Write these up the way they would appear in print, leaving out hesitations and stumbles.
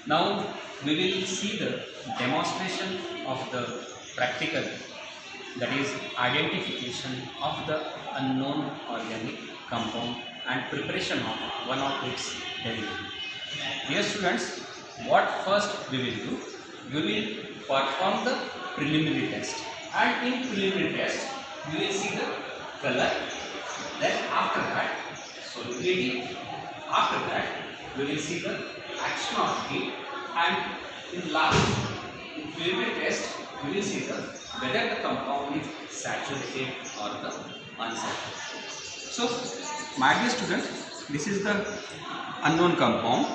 Now we will see the demonstration of the practical, that is identification of the unknown organic compound and preparation of one of its derivative. Dear students, what first we will do? We will perform the preliminary test, and in preliminary test we will see the color, then after that solubility, after that we will see the action of heat, and in last, in preliminary test we will see the whether the compound is saturated or the unsaturated. So my dear student, this is the unknown compound.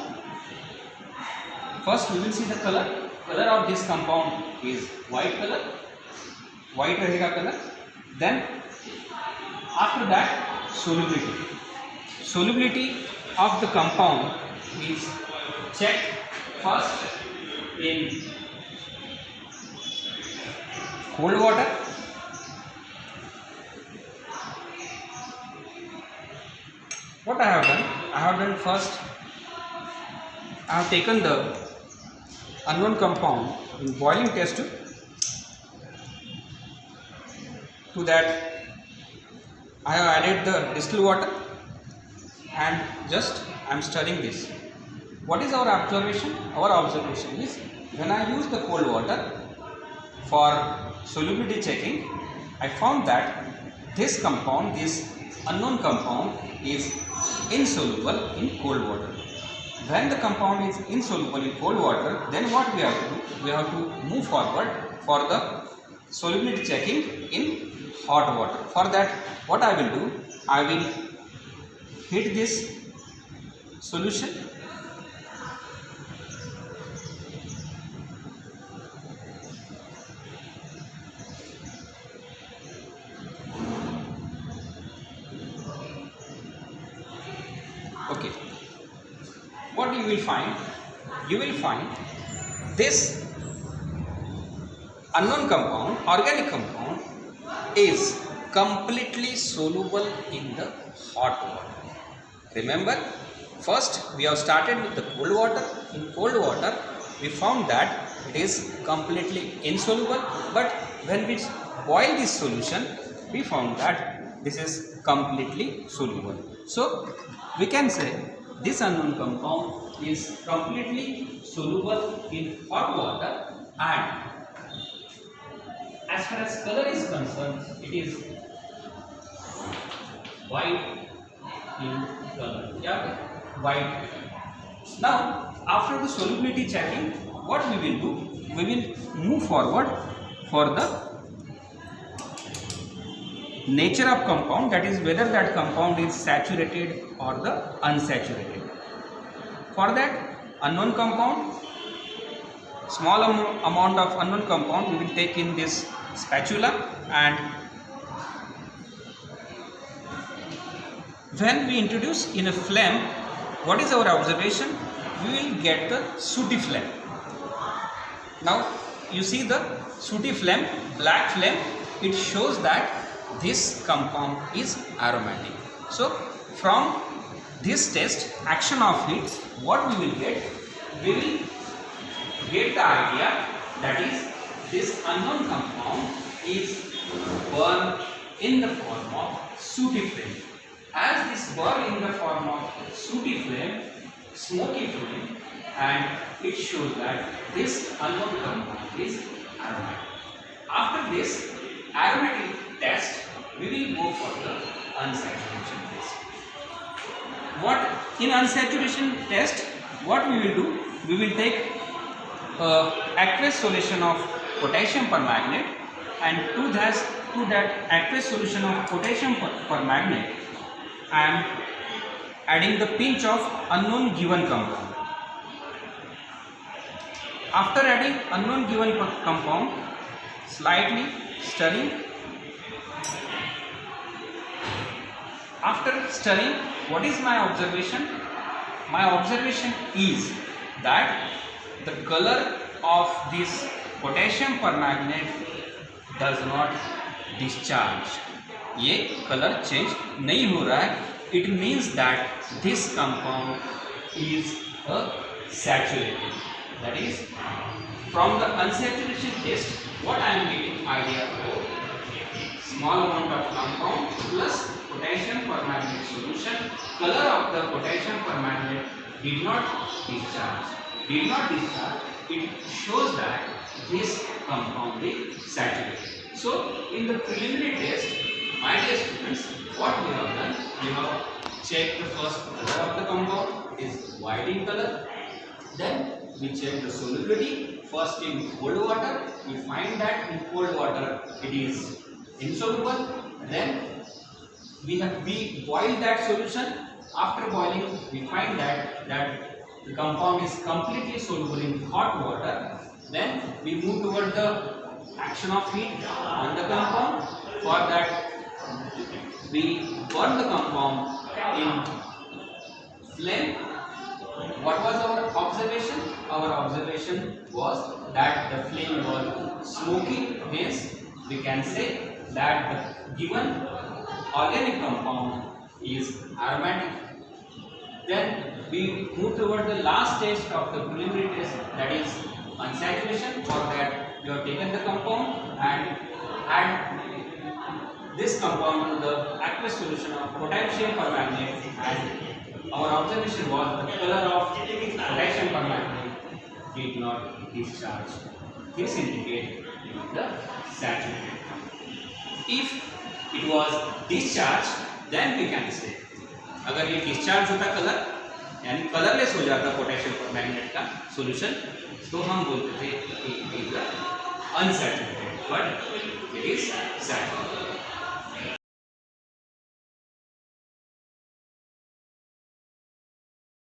First we will see the color. Color of this compound is white color, white रहेगा color. Then after that solubility. Solubility of the compound is checked first in cold water, what I have done first, I have taken the unknown compound in boiling test tube. To that I have added the distilled water and just I am stirring this. What is our observation? Our observation is when I use the cold water for solubility checking, I found that this compound, this unknown compound is insoluble in cold water. When the compound is insoluble in cold water, then what we have to do? We have to move forward for the solubility checking in hot water. For that, what I will do? I will heat this solution. Okay. What you will find? You will find this unknown compound, organic compound, is completely soluble in the hot water. Remember, first we have started with the cold water. In cold water, we found that it is completely insoluble, but when we boil this solution, we found that this is completely soluble. So we can say this unknown compound is completely soluble in hot water, and as far as color is concerned, it is white in color. Yeah, white. Now, after the solubility checking, what we will do? We will move forward for the nature of compound, that is whether that compound is saturated or the unsaturated. For that unknown compound, small amount of unknown compound we will take in this spatula, and when we introduce in a flame, what is our observation? We will get the sooty flame. Now you see the sooty flame, black flame, it shows that this compound is aromatic. So from this test, action of heat, what we will get? We will get the idea that is this unknown compound is burned in the form of sooty flame. As this burn in the form of sooty flame, smoky flame, and it shows that this unknown compound is aromatic. After this aromatic test, we will go for the unsaturation test. What in unsaturation test, what we will do? We will take aqueous solution of potassium permanganate, and to that aqueous solution of potassium permanganate, I am adding the pinch of unknown given compound. After adding unknown given compound, slightly stirring. After stirring, what is my observation? My observation is that the color of this potassium permanganate does not discharge. ये colour change नहीं हो रहा है. It means that this compound is a saturated. That is, from the unsaturation test, what I am getting idea about small amount of compound plus potassium permanganate solution. Color of the potassium permanganate did not discharge. Did not discharge. It shows that this compound is saturated. So, in the preliminary test, my dear students, what we have done, we have checked the first color of the compound is white in color. Then we check the solubility. First in cold water, we find that in cold water it is insoluble. Then we boil that solution. After boiling, we find that the compound is completely soluble in hot water. Then we move toward the action of heat on the compound. For that, we burn the compound in flame. What was our observation? Our observation was that the flame was smoky. Hence, we can say that the given organic compound is aromatic. Then we move toward the last test of the preliminary test, that is unsaturation. For that, we have taken the compound and add this compound to the aqueous solution of potassium permanganate, and our observation was the color of potassium permanganate did not discharge. This indicates the saturated. If it was discharged, then we can say, अगर ये discharge होता colour यानी colourless हो जाता potassium permanganate का solution, तो हम बोलते थे it is unsaturated, but it is saturated.